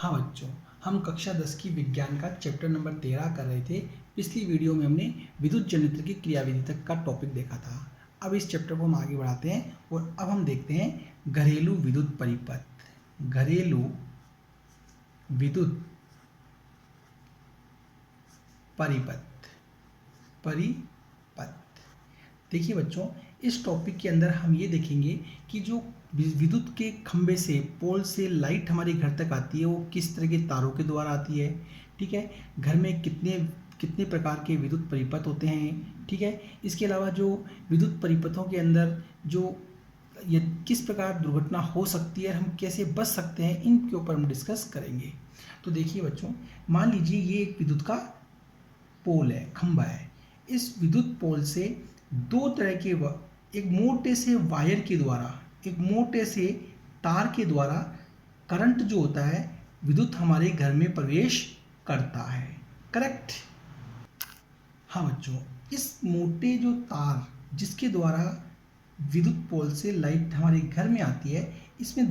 हाँ बच्चों, हम कक्षा 10 की विज्ञान का चैप्टर नंबर 13 कर रहे थे। पिछली वीडियो में हमने विद्युत जनरेटर की क्रियाविधि तक का टॉपिक देखा था। अब इस चैप्टर को हम आगे बढ़ाते हैं और अब हम देखते हैं घरेलू विद्युत परिपथ। घरेलू विद्युत परिपथ परिपथ देखिए बच्चों, इस टॉपिक के अंदर हम ये देखेंगे कि जो विद्युत के खंभे से, पोल से लाइट हमारे घर तक आती है वो किस तरह के तारों के द्वारा आती है। ठीक है, घर में कितने कितने प्रकार के विद्युत परिपथ होते हैं। ठीक है, इसके अलावा जो विद्युत परिपथों के अंदर जो ये किस प्रकार दुर्घटना हो सकती है, हम कैसे बच सकते हैं, इनके ऊपर हम डिस्कस करेंगे। तो देखिए बच्चों, मान लीजिए ये एक विद्युत का पोल है, खंभा है। इस विद्युत पोल से दो तरह के एक मोटे से वायर के द्वारा, एक मोटे से तार के द्वारा करंट जो होता है विद्युत हमारे घर में प्रवेश करता है। करेक्ट। हाँ बच्चों, इस मोटे जो तार जिसके द्वारा विद्युत पोल से लाइट हमारे घर में आती है, इसमें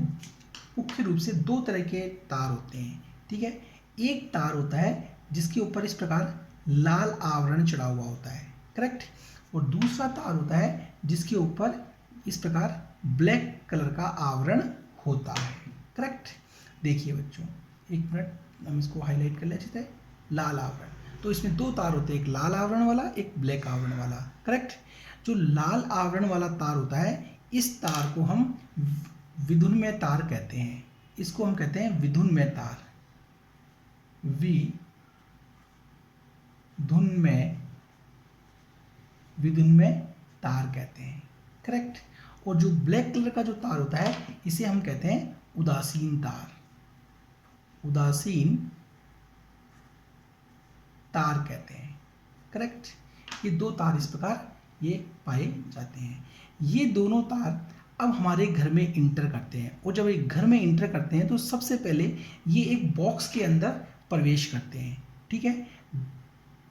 मुख्य रूप से दो तरह के तार होते हैं। ठीक है, एक तार होता है जिसके ऊपर इस प्रकार लाल आवरण चढ़ा हुआ होता है। करेक्ट। और दूसरा तार होता है जिसके ऊपर इस प्रकार ब्लैक कलर का आवरण होता है। करेक्ट। देखिए बच्चों, एक मिनट हम इसको हाईलाइट कर ले अच्छी तरह। लाल आवरण, तो इसमें दो तार होते हैं, एक लाल आवरण वाला, एक ब्लैक आवरण वाला। करेक्ट। जो लाल आवरण वाला तार होता है, इस तार को हम विधुन्मय तार कहते हैं। इसको हम कहते हैं विधुन्मय तार, विधुन्मय तार कहते हैं। करेक्ट। और जो ब्लैक कलर का जो तार होता है, इसे हम कहते हैं उदासीन तार, उदासीन तार कहते हैं। करेक्ट। ये दो तार इस प्रकार ये पाए जाते हैं। ये दोनों तार अब हमारे घर में इंटर करते हैं, और जब एक घर में इंटर करते हैं तो सबसे पहले ये एक बॉक्स के अंदर प्रवेश करते हैं। ठीक है,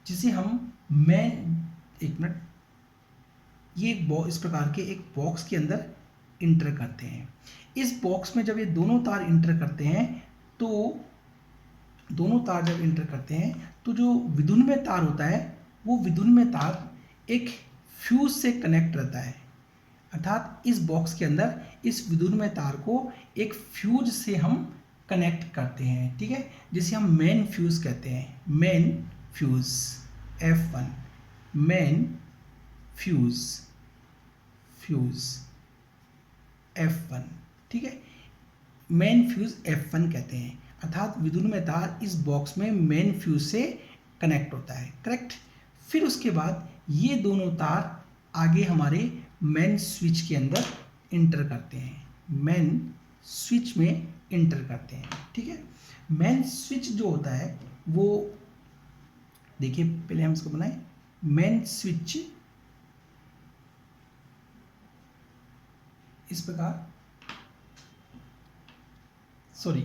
जिसे हम एक मिनट, ये इस प्रकार के एक बॉक्स के अंदर इंटर करते हैं। इस बॉक्स में जब ये दोनों तार इंटर करते हैं, तो दोनों तार जब इंटर करते हैं तो जो विधुन्मय तार होता है, वो विधुन्मय तार एक फ्यूज से कनेक्ट रहता है। अर्थात इस बॉक्स के अंदर इस विधुन्मय तार को एक फ्यूज से हम कनेक्ट करते हैं। ठीक है, जिसे हम मेन फ्यूज कहते हैं। Main fuse F1, main fuse F1। ठीक है, मेन फ्यूज F1 कहते हैं। अर्थात विद्युन्मय तार इस बॉक्स में मेन फ्यूज से कनेक्ट होता है। करेक्ट। फिर उसके बाद ये दोनों तार आगे हमारे मेन स्विच के अंदर इंटर करते हैं, मेन स्विच में इंटर करते हैं। ठीक है, मेन स्विच जो होता है वो देखिए, पहले हम इसको बनाएं। मेन स्विच इस प्रकार, सॉरी,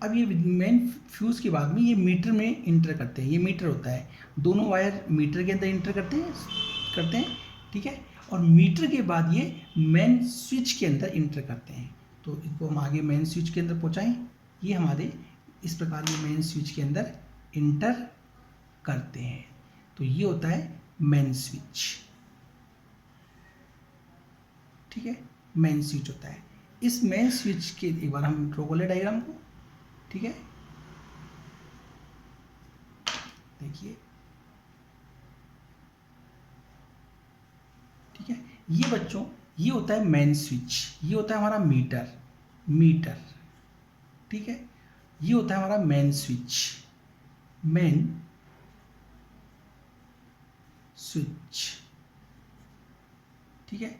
अब ये मेन फ्यूज के बाद में ये मीटर में इंटर करते हैं। ये मीटर होता है, दोनों वायर मीटर के अंदर इंटर करते हैं। ठीक है, और मीटर के बाद ये मेन स्विच के अंदर इंटर करते हैं। तो इसको हम आगे मेन स्विच के अंदर पहुंचाएं। ये हमारे इस प्रकार ये मेन स्विच के अंदर इंटर करते हैं। तो ये होता है मेन स्विच। ठीक है, मेन स्विच होता है। इस मेन स्विच के एक बार हम ड्रॉ कर ले डायग्राम को। ठीक है, देखिए, ठीक है, ये बच्चों ये होता है मेन स्विच, ये होता है हमारा मीटर। ठीक है, ये होता है हमारा मेन स्विच। ठीक है,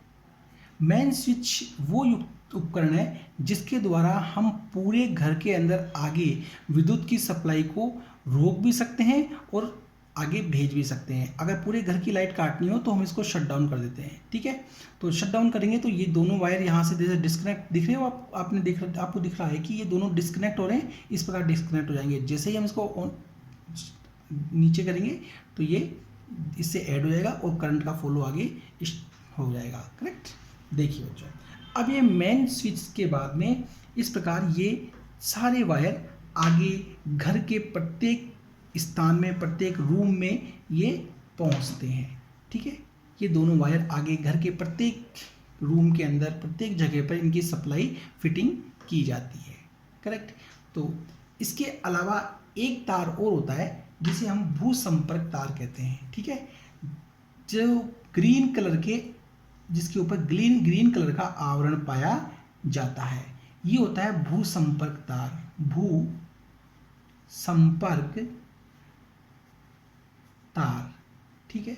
मेन स्विच वो उपकरण है जिसके द्वारा हम पूरे घर के अंदर आगे विद्युत की सप्लाई को रोक भी सकते हैं और आगे भेज भी सकते हैं। अगर पूरे घर की लाइट काटनी हो तो हम इसको शट डाउन कर देते हैं। ठीक है, तो शट डाउन करेंगे तो ये दोनों वायर यहाँ से जैसे डिस्कनेक्ट दिख रहे हो आपको दिख रहा है कि ये दोनों डिस्कनेक्ट हो रहे हैं, इस प्रकार डिस्कनेक्ट हो जाएंगे। जैसे ही हम इसको नीचे करेंगे तो ये इससे ऐड हो जाएगा और करंट का फ्लो आगे हो जाएगा। करेक्ट। देखिए बच्चों, अब ये मेन स्विच के बाद में इस प्रकार ये सारे वायर आगे घर के प्रत्येक स्थान में, प्रत्येक रूम में ये पहुंचते हैं। ठीक है, ये दोनों वायर आगे घर के प्रत्येक रूम के अंदर, प्रत्येक जगह पर इनकी सप्लाई फिटिंग की जाती है। करेक्ट। तो इसके अलावा एक तार और होता है जिसे हम भू संपर्क तार कहते हैं। ठीक है, जो ग्रीन कलर के, जिसके ऊपर ग्रीन ग्रीन कलर का आवरण पाया जाता है, ये होता है भू संपर्क तार। भू संपर्क तार। ठीक है,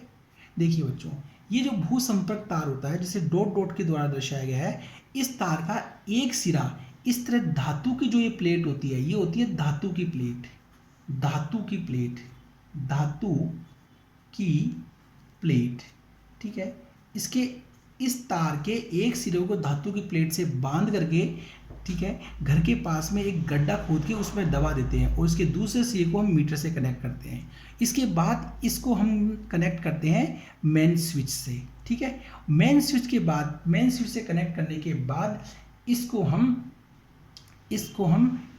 देखिए बच्चों, ये जो भू संपर्क तार होता है, जिसे डॉट डॉट के द्वारा दर्शाया गया है, इस तार का एक सिरा इस तरह धातु की जो ये प्लेट होती है, ये होती है धातु की प्लेट। धातु की प्लेट, धातु की प्लेट। ठीक है, इसके इस तार के एक सिरे को धातु की प्लेट से बांध करके, ठीक है, घर के पास में एक गड्ढा खोद के उसमें दबा देते हैं और इसके दूसरे सिरे को हम मीटर से कनेक्ट करते हैं। इसके बाद इसको हम कनेक्ट करते हैं मेन स्विच से। ठीक है, मेन स्विच के बाद, मेन स्विच से कनेक्ट करने के बाद इसको हम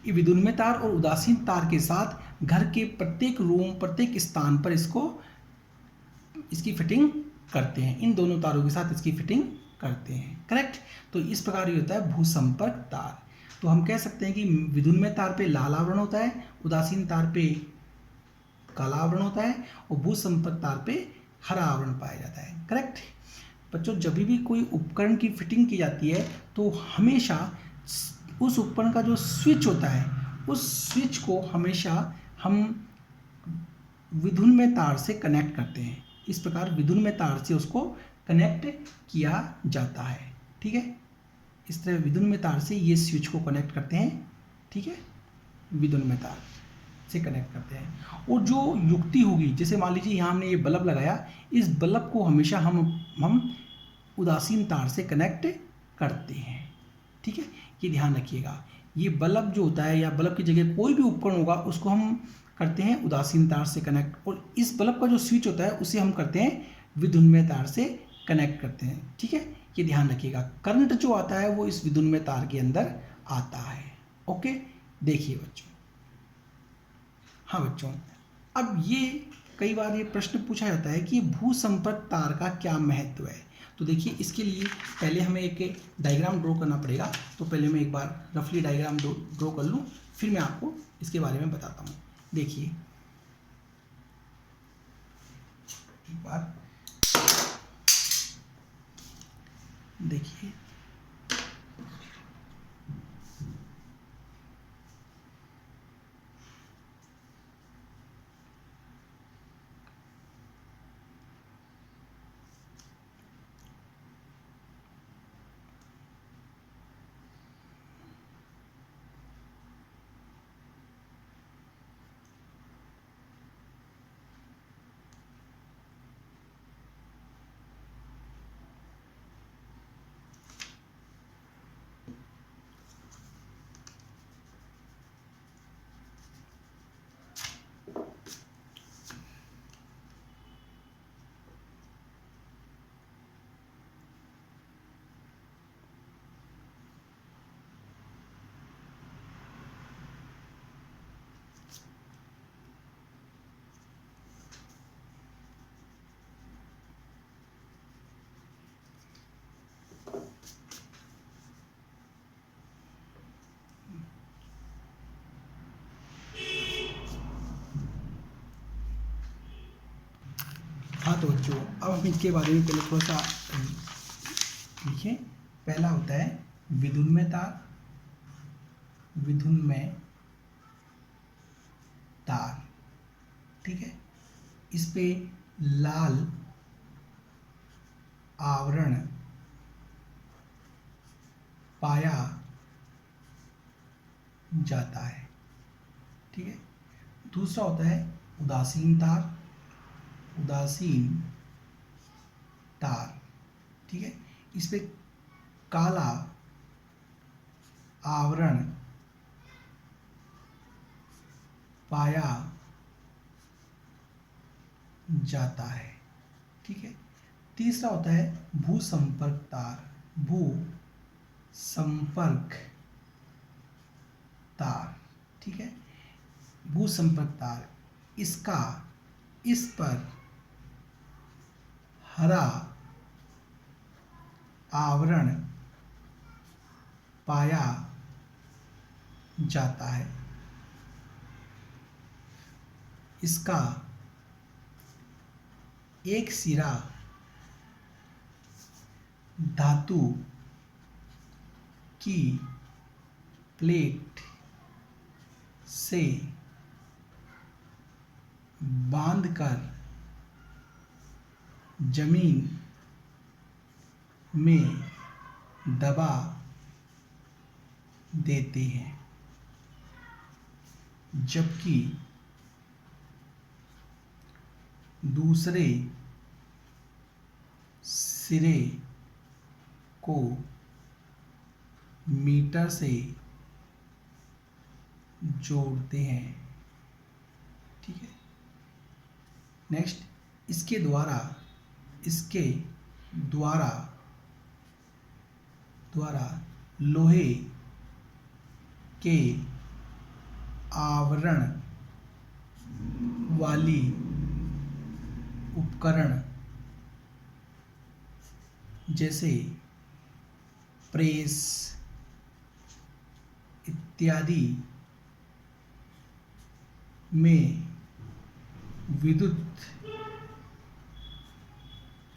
विद्युन्मय तार और उदासीन तार के साथ घर के प्रत्येक रूम, प्रत्येक स्थान पर इसकी फिटिंग करते हैं। इन दोनों तारों के साथ इसकी फिटिंग करते हैं। करेक्ट। तो इस प्रकार ये होता है भू संपर्क तार। तो हम कह सकते हैं कि विद्युन्मय तार पे लाल आवरण होता है, उदासीन तार पे काला आवरण होता है और भू संपर्क तार पे हरा आवरण पाया जाता है। करेक्ट। बच्चों, जब भी कोई उपकरण की फिटिंग की जाती है तो हमेशा उस उपकरण का जो स्विच होता है, उस स्विच को हमेशा हम विद्युन्मय तार से कनेक्ट करते हैं। इस प्रकार विद्युन्मय तार से उसको कनेक्ट किया जाता है। ठीक है, इस तरह विद्युन्मय तार से ये स्विच को कनेक्ट करते हैं। ठीक है, विद्युन्मय तार से कनेक्ट करते हैं। और जो युक्ति होगी, जैसे मान लीजिए यहाँ हमने ये बल्ब लगाया, इस बल्ब को हमेशा हम उदासीन तार से कनेक्ट करते हैं। ठीक है, ये ध्यान रखिएगा। ये बल्ब जो होता है या बल्ब की जगह कोई भी उपकरण होगा, उसको हम करते हैं उदासीन तार से कनेक्ट, और इस बल्ब का जो स्विच होता है उसे हम करते हैं विद्युन्मय तार से कनेक्ट करते हैं। ठीक है, ये ध्यान रखिएगा। करंट जो आता है वो इस विद्युन्मय तार के अंदर आता है। ओके, देखिए बच्चों। हाँ बच्चों, अब ये कई बार ये प्रश्न पूछा जाता है कि भू संपर्क तार का क्या महत्व है। तो देखिए, इसके लिए पहले हमें एक डायग्राम ड्रॉ करना पड़ेगा। तो पहले मैं एक बार रफली डायग्राम ड्रॉ कर लूँ, फिर मैं आपको इसके बारे में बताता हूँ। देखिए, एक बार देखिए, हाँ तो बच्चों, अब हम इसके बारे में पहले थोड़ा सा लिखें। पहला होता है विद्युन्मय तार। विद्युन्मय तार, ठीक है, इस पे लाल आवरण पाया जाता है। ठीक है। दूसरा होता है उदासीन तार। उदासीन तार, ठीक है, इस पे काला आवरण पाया जाता है। ठीक है। तीसरा होता है भू संपर्क तार। भू संपर्क तार, ठीक है, भूसंपर्क तार, इसका इस पर हरा आवरण पाया जाता है। इसका एक सिरा धातु की प्लेट से बांधकर जमीन में दबा देते हैं, जबकि दूसरे सिरे को मीटर से जोड़ते हैं। ठीक है, नेक्स्ट, इसके द्वारा लोहे के आवरण वाली उपकरण जैसे प्रेस इत्यादि में विद्युत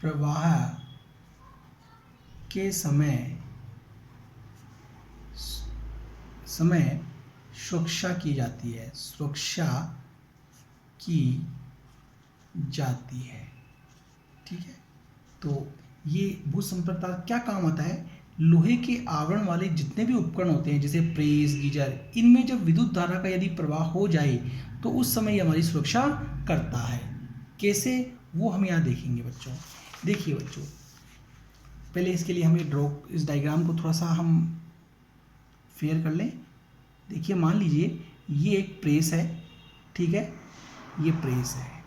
प्रवाह के समय सुरक्षा की जाती है। ठीक है, तो ये भूसंपर्क तार क्या काम आता है? लोहे के आवरण वाले जितने भी उपकरण होते हैं, जैसे प्रेस, गीजर, इनमें जब विद्युत धारा का यदि प्रवाह हो जाए तो उस समय ये हमारी सुरक्षा करता है। कैसे, वो हम यहाँ देखेंगे बच्चों। देखिए बच्चों, पहले इसके लिए हम इस डायग्राम को थोड़ा सा हम फेयर कर लें। देखिए, मान लीजिए ये एक प्रेस है। ठीक है, ये प्रेस है,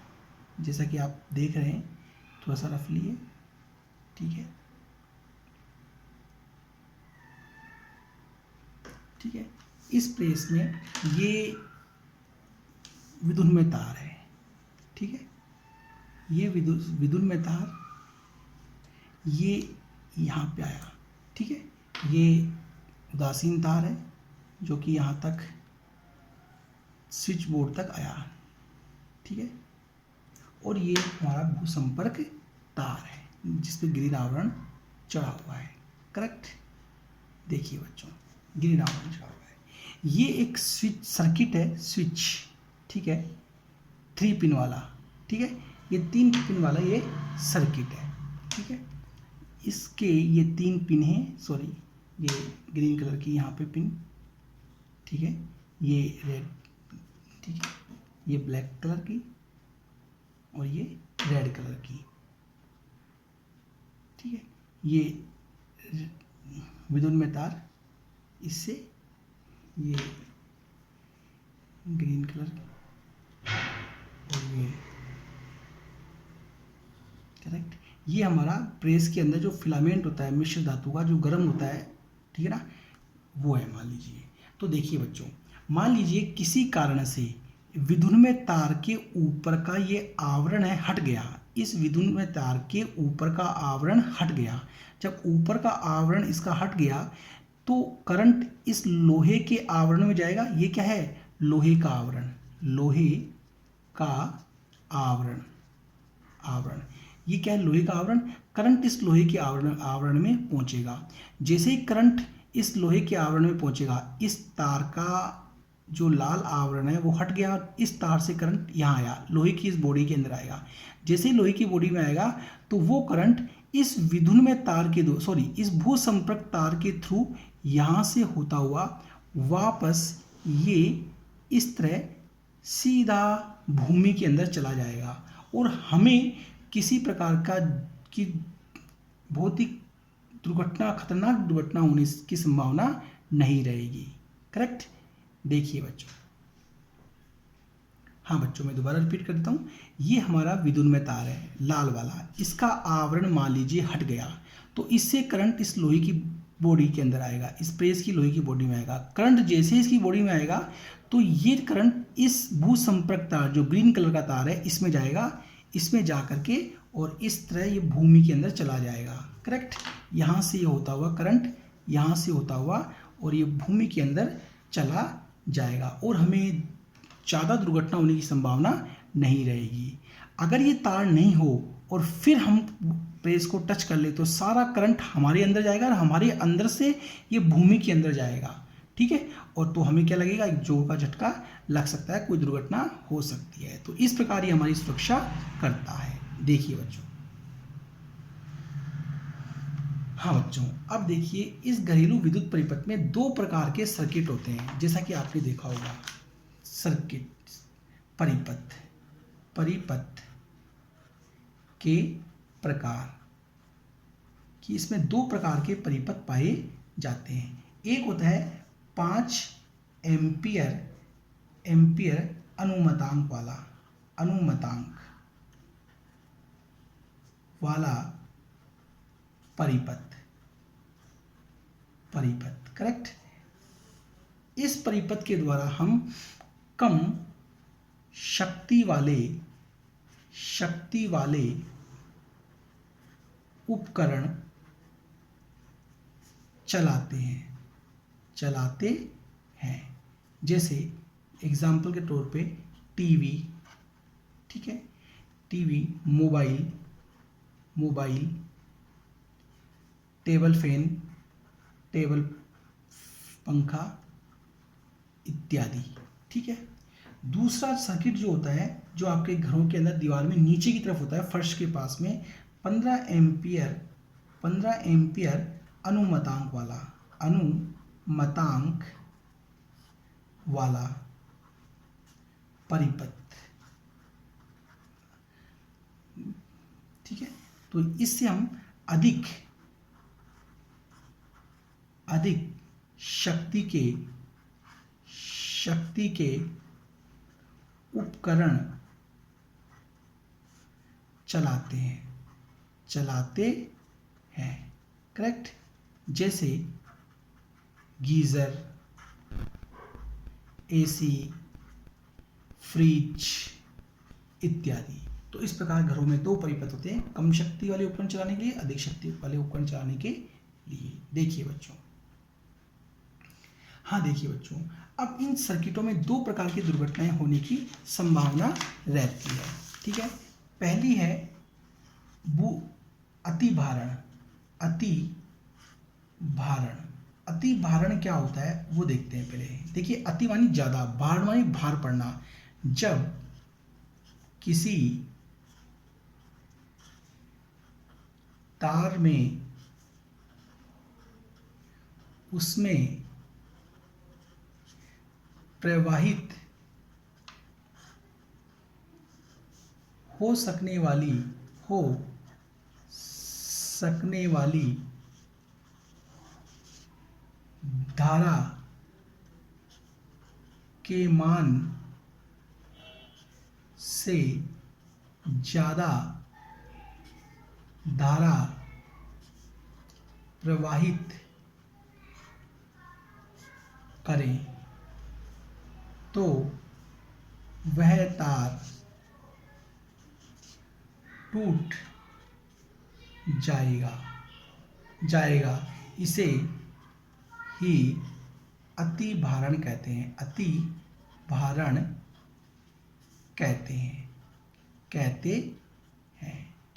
जैसा कि आप देख रहे हैं, थोड़ा सा रफली है। ठीक है, ठीक है, इस प्रेस में ये विद्युन्मय तार है। ठीक है, ये विद्युन्मय तार ये यहाँ पे आया। ठीक है, ये उदासीन तार है जो कि यहाँ तक स्विच बोर्ड तक आया। ठीक है, और ये हमारा भूसंपर्क तार है जिस पे ग्रीन आवरण चढ़ा हुआ है। करेक्ट, देखिए बच्चों, ग्रीन आवरण चढ़ा हुआ है। ये एक स्विच सर्किट है, स्विच। ठीक है, 3 पिन वाला। ठीक है, ये 3 पिन वाला ये सर्किट है। ठीक है, इसके ये 3 पिन हैं, सॉरी, ये ग्रीन कलर की यहाँ पे पिन। ठीक है, ये रेड, ठीक है, ये ब्लैक कलर की और ये रेड कलर की। ठीक है, ये विद्युन्मय तार, इससे ये ग्रीन कलर और ये करेक्ट। ये हमारा प्रेस के अंदर जो फिलामेंट होता है मिश्र धातु का, जो गर्म होता है, ठीक है ना, वो है। मान लीजिए, तो देखिए बच्चों, मान लीजिए किसी कारण से विद्युन्मय तार के ऊपर का ये आवरण है हट गया। इस विद्युन्मय तार के ऊपर का आवरण हट गया। जब ऊपर का आवरण इसका हट गया तो करंट इस लोहे के आवरण में जाएगा। ये क्या है? लोहे का आवरण, लोहे का आवरण, ये क्या है? लोहे का आवरण। करंट इस लोहे के आवरण में पहुंचेगा। जैसे ही करंट इस लोहे के आवरण में पहुंचेगा, इस तार का जो लाल आवरण है वो हट गया। इस तार से करंट यहाँ आया, लोहे की इस बॉडी के अंदर आएगा। जैसे ही लोहे की बॉडी में आएगा तो वो करंट इस विद्युन्मय तार के इस भूसंपर्क तार के थ्रू यहाँ से होता हुआ वापस ये इस तरह सीधा भूमि के अंदर चला जाएगा और हमें किसी प्रकार की बहुत ही खतरनाक दुर्घटना होने की संभावना नहीं रहेगी। करेक्ट। देखिए बच्चों, हाँ बच्चों, मैं दोबारा रिपीट कर देता हूँ। ये हमारा विद्युन्मय तार है लाल वाला, इसका आवरण मान लीजिए हट गया तो इससे करंट इस लोहे की बॉडी के अंदर आएगा, इस प्रेस की लोहे की बॉडी में आएगा। करंट जैसे ही इसकी बॉडी में आएगा तो ये करंट इस भू संपर्क तार जो ग्रीन कलर का तार है इसमें जाएगा, इसमें जा करके और इस तरह ये भूमि के अंदर चला जाएगा। करेक्ट, यहाँ से ये होता हुआ करंट यहाँ से होता हुआ और ये भूमि के अंदर चला जाएगा और हमें ज़्यादा दुर्घटना होने की संभावना नहीं रहेगी। अगर ये तार नहीं हो और फिर हम प्रेस को टच कर ले तो सारा करंट हमारे अंदर जाएगा और हमारे अंदर से ये भूमि के अंदर जाएगा। ठीक है, और तो हमें क्या लगेगा, एक जोर का झटका लग सकता है, कोई दुर्घटना हो सकती है। तो इस प्रकार ये हमारी सुरक्षा करता है। देखिए बच्चों, हाँ बच्चों, अब देखिए इस घरेलू विद्युत परिपथ में दो प्रकार के सर्किट होते हैं, जैसा कि आपने देखा होगा। सर्किट, परिपथ, परिपथ के प्रकार कि इसमें दो प्रकार के परिपथ पाए जाते हैं। एक होता है 5 एम्पियर अनुमतांक वाला परिपथ। करेक्ट, इस परिपथ के द्वारा हम कम शक्ति वाले उपकरण चलाते हैं। जैसे एग्जाम्पल के तौर पे टीवी, ठीक है, TV, mobile, table fan, table पंखा इत्यादि। ठीक है, दूसरा सर्किट जो होता है, जो आपके घरों के अंदर दीवार में नीचे की तरफ होता है, फर्श के पास में 15 एम्पियर अनुमतांक वाला परिपथ। ठीक है, तो इससे हम अधिक शक्ति के उपकरण चलाते हैं। करेक्ट, जैसे गीजर, एसी, फ्रिज इत्यादि। तो इस प्रकार घरों में दो परिपथ होते हैं, कम शक्ति वाले उपकरण चलाने के लिए, अधिक शक्ति वाले उपकरण चलाने के लिए। देखिए बच्चों, हाँ देखिए बच्चों, अब इन सर्किटों में दो प्रकार की दुर्घटनाएं होने की संभावना रहती है। ठीक है, पहली है अति भारण क्या होता है वो देखते हैं पहले। देखिए, अति मानी ज्यादा, भार मानी भार पड़ना। जब किसी तार में उसमें प्रवाहित हो सकने वाली धारा के मान से ज़्यादा धारा प्रवाहित करें तो वह तार टूट जाएगा। इसे ही अति भारण कहते हैं।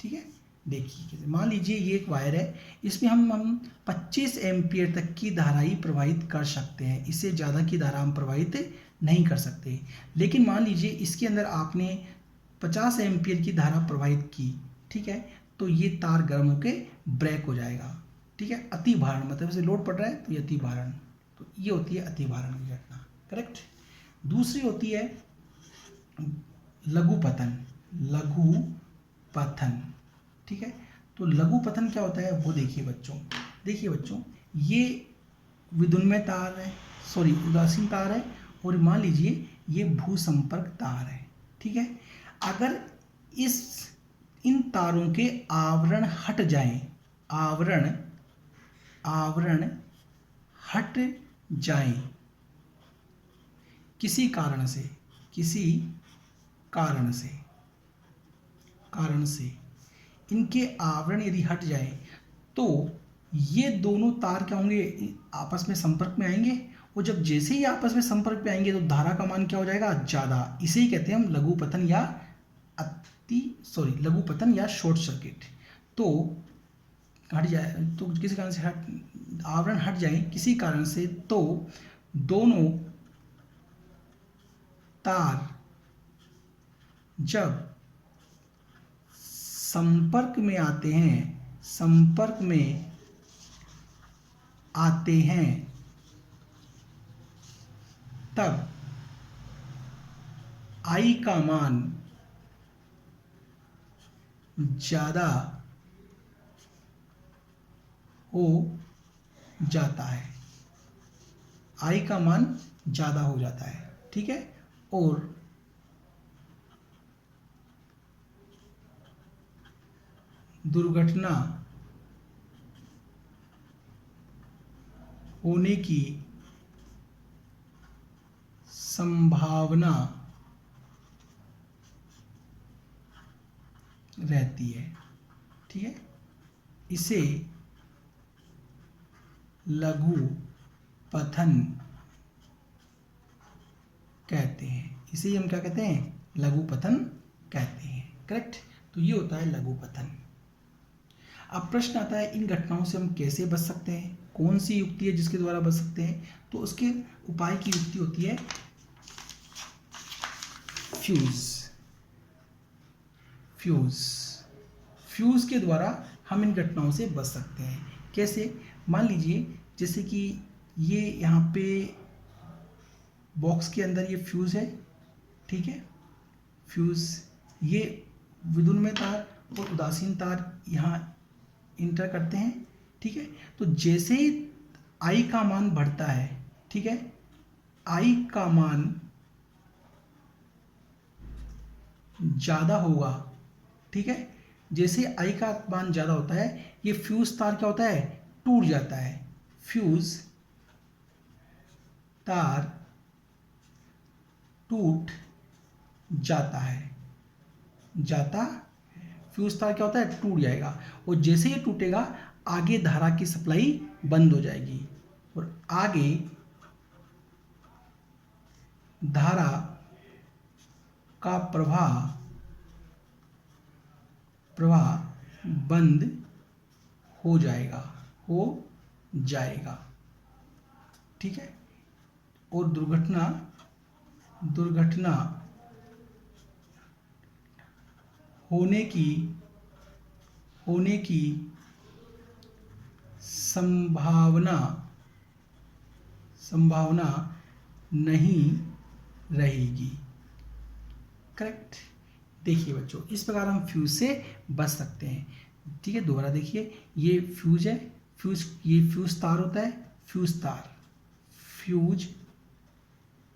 ठीक है, देखिए, मान लीजिए ये एक वायर है, इसमें हम 25 एम्पियर तक की धारा ही प्रवाहित कर सकते हैं, इससे ज़्यादा की धारा हम प्रवाहित नहीं कर सकते। लेकिन मान लीजिए इसके अंदर आपने 50 एम्पियर की धारा प्रवाहित की, ठीक है, तो ये तार गर्म होकर ब्रेक हो जाएगा। ठीक है, अति भारण मतलब इसे लोड पड़ रहा है तो ये अति भारण, तो ये होती है अति भारण की घटना। करेक्ट, दूसरी होती है लघु पतन। ठीक है, तो लघु पतन क्या होता है वो देखिए बच्चों, ये विद्युन्मय तार है, उदासीन तार है, और मान लीजिए ये भू संपर्क तार है। ठीक है, अगर इन तारों के आवरण हट जाएं, आवरण आवरण हट जाएं किसी कारण से, किसी कारण से, कारण से इनके आवरण यदि हट जाए तो ये दोनों तार क्या होंगे, आपस में संपर्क में आएंगे, और जब जैसे ही आपस में संपर्क में आएंगे तो धारा का मान क्या हो जाएगा, ज़्यादा। इसे ही कहते हैं हम लघुपतन या लघुपतन या शॉर्ट सर्किट। तो हट जाए तो किसी कारण से आवरण हट जाए किसी कारण से तो दोनों तार जब संपर्क में आते हैं, संपर्क में आते हैं, तब I का मान ज़्यादा हो जाता है, I का मान ज़्यादा हो जाता है, ठीक है। और दुर्घटना होने की संभावना रहती है, ठीक है। इसे लघुपतन कहते हैं, इसे हम क्या कहते हैं, लघुपतन कहते हैं, करेक्ट। तो ये होता है लघुपतन। अब प्रश्न आता है इन घटनाओं से हम कैसे बच सकते हैं, कौन सी युक्ति है जिसके द्वारा बच सकते हैं। तो उसके उपाय की युक्ति होती है फ्यूज के द्वारा हम इन घटनाओं से बच सकते हैं। कैसे, मान लीजिए जैसे कि ये यहाँ पे बॉक्स के अंदर ये फ्यूज है, ठीक है। फ्यूज, ये विद्युन्मय तार और उदासीन तार यहाँ इंटर करते हैं, ठीक है। तो जैसे ही I का मान बढ़ता है, ठीक है, I का मान ज़्यादा होगा, ठीक है। जैसे I का मान ज़्यादा होता है, ये फ्यूज तार क्या होता है, टूट जाता है। फ्यूज तार टूट जाता है, फ्यूज तार क्या होता है, टूट जाएगा। और जैसे ही टूटेगा आगे धारा की सप्लाई बंद हो जाएगी और आगे धारा का प्रवाह बंद हो जाएगा, ठीक है। और दुर्घटना होने की संभावना नहीं रहेगी, करेक्ट। देखिए बच्चों, इस प्रकार हम फ्यूज से बच सकते हैं, ठीक है। दोबारा देखिए, ये फ्यूज है, ये फ्यूज तार होता है, फ्यूज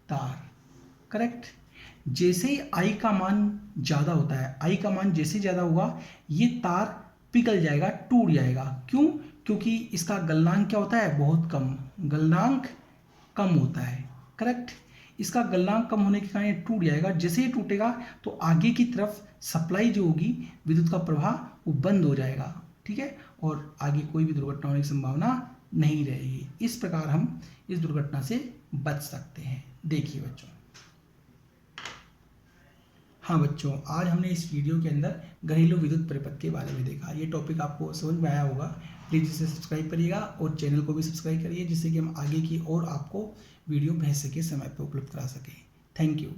तार, करेक्ट। जैसे ही I का मान ज़्यादा होता है, I का मान जैसे ज़्यादा होगा ये तार पिघल जाएगा, टूट जाएगा। क्यों? क्योंकि इसका गलनांक क्या होता है, बहुत कम, गलनांक कम होता है, करेक्ट। इसका गलनांक कम होने के कारण ये टूट जाएगा। जैसे ही टूटेगा तो आगे की तरफ सप्लाई जो होगी विद्युत का प्रवाह वो बंद हो जाएगा, ठीक है। और आगे कोई भी दुर्घटना होने की संभावना नहीं रहेगी। इस प्रकार हम इस दुर्घटना से बच सकते हैं। देखिए बच्चों, हाँ बच्चों, आज हमने इस वीडियो के अंदर घरेलू विद्युत परिपथ के बारे में देखा। ये टॉपिक आपको समझ में आया होगा। प्लीज़ इसे सब्सक्राइब करिएगा और चैनल को भी सब्सक्राइब करिए, जिससे कि हम आगे की और आपको वीडियो भेज सके, समय पर उपलब्ध करा सकें। Thank you.